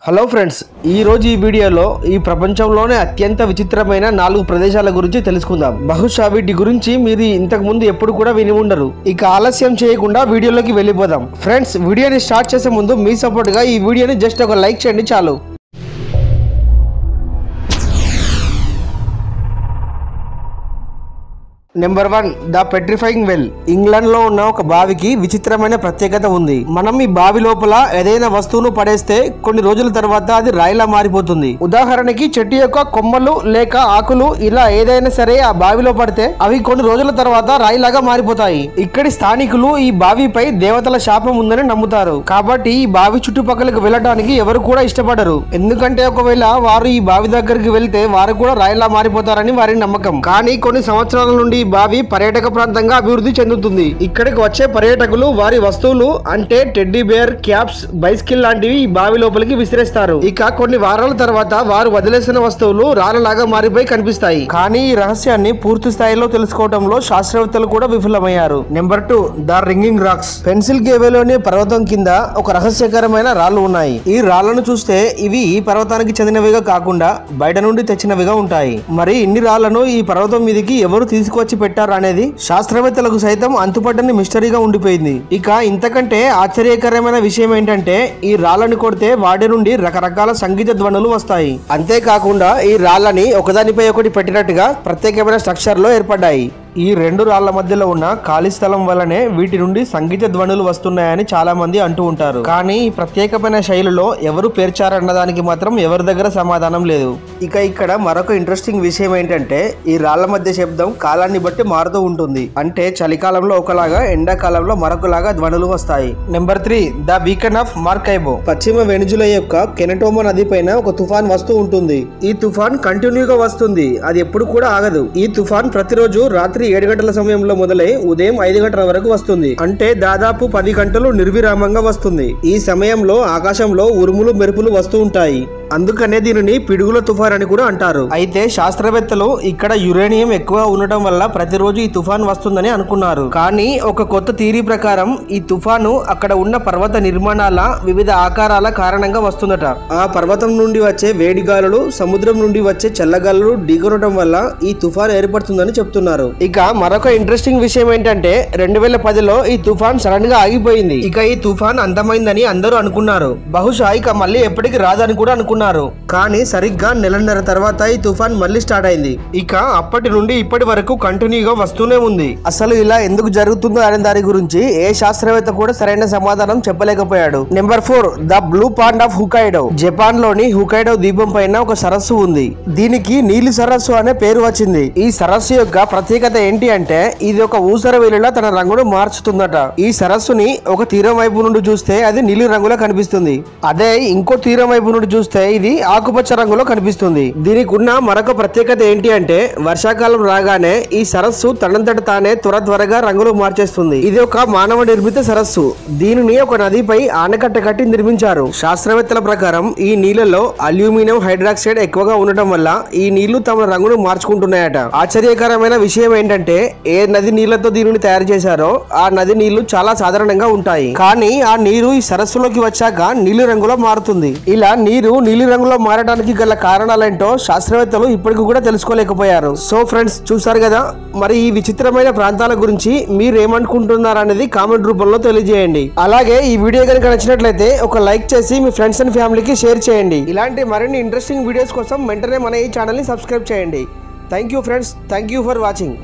Hello friends, ఈ వీడియోలో ఈ ప్రపంచంలోనే అత్యంత విచిత్రమైన 4 ప్రదేశాల గురించి తెలుసుకుందాం. బహుశా వీటి గురించి మీరు ఇంతకు ముందు ఎప్పుడు కూడా విని ఉండరు. ఇక ఆలస్యం చేయకుండా వీడియోలోకి వెళ్ళిపోదాం. ఫ్రెండ్స్, వీడియోని స్టార్ట్ చేసే ముందు మీ సపోర్ట్ గా ఈ వీడియోని జస్ట్ ఒక లైక్ చేయండి చాలు. Number 1, the petrifying well. England లో ఉన్న ఒక బావికి విచిత్రమైన ప్రత్యేకత ఉంది. మనం ఈ బావి లోపల ఏదైనా వస్తువును పడేస్తే కొన్ని రోజుల తర్వాత అది రాయిలా మారిపోతుంది. ఉదాహరణకి చెట్టు యొక్క కొమ్మలు లేక ఆకులు ఇలా ఏదైనా సరే ఆ బావిలో పడితే అవి కొన్ని రోజుల తర్వాత రాయిలాగా మారిపోతాయి. ఇక్కడి స్థానికులు ఈ బావిపై దేవతల శాపం ఉందని నమ్ముతారు. కాబట్టి ఈ బావి చుట్టుపక్కలకు వెళ్ళడానికి ఎవరు కూడా ఇష్టపడరు. ఎందుకంటే ఒకవేళ వారు ఈ బావి దగ్గరికి వెళ్తే వారు కూడా రాయిలా మారిపోతారని వారి నమ్మకం. కానీ కొన్ని సంవత్సరాల నుండి ఈ బావి పర్యాటక ప్రాంతంగా అభివృద్ధి చెందుతుంది. ఇక్కడికి వచ్చే పర్యాటకులు వారి వస్తువులు అంటే టెడ్డీ బేర్, క్యాప్స్, బైసికిల్ లాంటివి ఈ బావి లోపలికి విసిరేస్తారు. ఇక కొన్ని వారాల తర్వాత వారు వదిలేసిన వస్తువులు రాళ్ళలాగా మారిపోయి కనిపిస్తాయి. కానీ ఈ రహస్యాన్ని పూర్తి స్థాయిలో తెలుసుకోవడంలో శాస్త్రవేత్తలు కూడా విఫలమయ్యారు. Number 2, the ringing rocks. పెన్సిల్ గేవేలోని పర్వతం కింద ఒక రహస్యకరమైన రాళ్లు ఉన్నాయి. ఈ రాళ్లను చూస్తే ఇవి ఈ పర్వతానికి చెందినవిగా కాకుండా బయట నుండి తెచ్చినవిగా ఉంటాయి. మరి ఇన్ని రాళ్లను ఈ పర్వతం మీదకి ఎవరు తీసుకొచ్చి పెట్టారు అనేది శాస్త్రవేత్తలకు సైతం అంతుపట్టని మిస్టరీగా ఉండిపోయింది. ఇక ఇంతకంటే ఆశ్చర్యకరమైన విషయం ఏంటంటే ఈ రాళ్ళని కొడితే వాటి నుండి రకరకాల సంగీత ధ్వనులు వస్తాయి. అంతేకాకుండా ఈ రాళ్ళని ఒకదానిపై ఒకటి పెట్టినట్టుగా ప్రత్యేకమైన స్ట్రక్చర్ లో ఏర్పడ్డాయి. ఈ 2 రాళ్ల మధ్యలో ఉన్న ఖాళీ స్థలం వల్లనే వీటి నుండి సంగీత ధ్వనులు వస్తున్నాయని చాలా మంది అంటూ ఉంటారు. కానీ ఈ ప్రత్యేకమైన శైలిలో ఎవరు పేర్చారన్న దానికి మాత్రం ఎవరి దగ్గర సమాధానం లేదు. ఇక ఇక్కడ మరొక ఇంట్రెస్టింగ్ విషయం ఏంటంటే ఈ రాళ్ల మధ్య శబ్దం కాలాన్ని బట్టి మారుతూ ఉంటుంది. అంటే చలికాలంలో ఒకలాగా, ఎండాకాలంలో మరొకలాగా ధ్వనులు వస్తాయి. Number 3, the beacon of Maracaibo. పశ్చిమ వెనిజులా యొక్క కెనటోమా నది పైన ఒక తుఫాన్ వస్తూ ఉంటుంది. ఈ తుఫాన్ కంటిన్యూగా వస్తుంది. అది ఎప్పుడు కూడా ఆగదు. ఈ తుఫాన్ ప్రతిరోజు రాత్రి 7 గంటల సమయంలో మొదలై ఉదయం 5 గంటల వరకు వస్తుంది. అంటే దాదాపు 10 గంటలు నిర్విరామంగా వస్తుంది. ఈ సమయంలో ఆకాశంలో ఉరుములు, మెరుపులు వస్తూ ఉంటాయి. అందుకనే దీనిని పిడుగుల తుఫాన్ అని కూడా అంటారు. అయితే శాస్త్రవేత్తలు ఇక్కడ యురేనియం ఎక్కువ ఉండటం వల్ల ప్రతిరోజు ఈ తుఫాన్ వస్తుందని అనుకున్నారు. కానీ ఒక కొత్త థియరీ ప్రకారం ఈ తుఫాను అక్కడ ఉన్న పర్వత నిర్మాణాల వివిధ ఆకారాల కారణంగా వస్తుందట. ఆ పర్వతం నుండి వచ్చే వేడి గాలులు సముద్రం నుండి వచ్చే చల్లగాలులు ఢీకొనడం వల్ల ఈ తుఫాన్ ఏర్పడుతుందని చెప్తున్నారు. ఇక మరొక ఇంట్రెస్టింగ్ విషయం ఏంటంటే 2010లో ఈ తుఫాన్ సడన్ గా ఆగిపోయింది. ఇక ఈ తుఫాన్ అంతమైందని అందరూ అనుకున్నారు. బహుశా ఇక మళ్ళీ ఎప్పటికి రాదని కూడా అనుకున్నారు. కానీ సరిగ్గా నెలన్నర తర్వాత ఈ తుఫాన్ మళ్ళీ స్టార్ట్ అయింది. ఇక అప్పటి నుండి ఇప్పటి వరకు కంటిన్యూగా వస్తూనే ఉంది. అసలు ఇలా ఎందుకు జరుగుతుందో అనే దాని గురించి ఏ శాస్త్రవేత్త కూడా సరైన సమాధానం చెప్పలేకపోయాడు. Number 4, the blue pond of Hokkaido. Japan లోని హుకైడో ద్వీపం పైన ఒక సరస్సు ఉంది. దీనికి నీలి సరస్సు అనే పేరు వచ్చింది. ఈ సరస్సు యొక్క ప్రత్యేకత ఏంటి అంటే ఇది ఒక ఊసర వేలులా తన రంగును మార్చుతుందట. ఈ సరస్సుని ఒక తీరం వైపు నుండి చూస్తే అది నీలి రంగులో కనిపిస్తుంది. అదే ఇంకో తీరం వైపు నుండి చూస్తే ఇది ఆకుపచ్చ రంగులో కనిపిస్తుంది. దీనికి ఉన్న మరొక ప్రత్యేకత ఏంటి అంటే వర్షాకాలం రాగానే ఈ సరస్సు తనంతట తానే త్వరగా రంగులు మార్చేస్తుంది. ఇది ఒక మానవ నిర్మిత సరస్సు. దీనిని ఒక నదిపై ఆనకట్ట కట్టి నిర్మించారు. శాస్త్రవేత్తల ప్రకారం ఈ నీళ్లలో అల్యూమినియం హైడ్రాక్సైడ్ ఎక్కువగా ఉండటం వల్ల ఈ నీళ్లు తమ రంగును మార్చుకుంటున్నాయట. ఆశ్చర్యకరమైన విషయం ఏంటంటే ఏ నది నీళ్లతో దీనిని తయారు చేశారో ఆ నది నీళ్లు చాలా సాధారణంగా ఉంటాయి. కానీ ఆ నీరు ఈ సరస్సులోకి వచ్చాక నీలి రంగులో మారుతుంది. ఇలా నీరు నీలి రంగులో మారడానికి గల కారణాలేంటో శాస్త్రవేత్తలు ఇప్పటికి కూడా తెలుసుకోలేకపోయారు. సో ఫ్రెండ్స్, చూసారు కదా. మరి ఈ విచిత్రమైన ప్రాంతాల గురించి మీరు ఏమనుకుంటున్నారు అనేది కామెంట్ రూపంలో తెలియజేయండి. అలాగే ఈ వీడియో కనుక నచ్చినట్లయితే ఒక లైక్ చేసి మీ ఫ్రెండ్స్ అండ్ ఫ్యామిలీకి షేర్ చేయండి. ఇలాంటి మరిన్ని ఇంట్రెస్టింగ్ వీడియోస్ కోసం వెంటనే మన ఈ ఛానల్ ని సబ్స్క్రైబ్ చేయండి. Thank you friends, thank you for watching.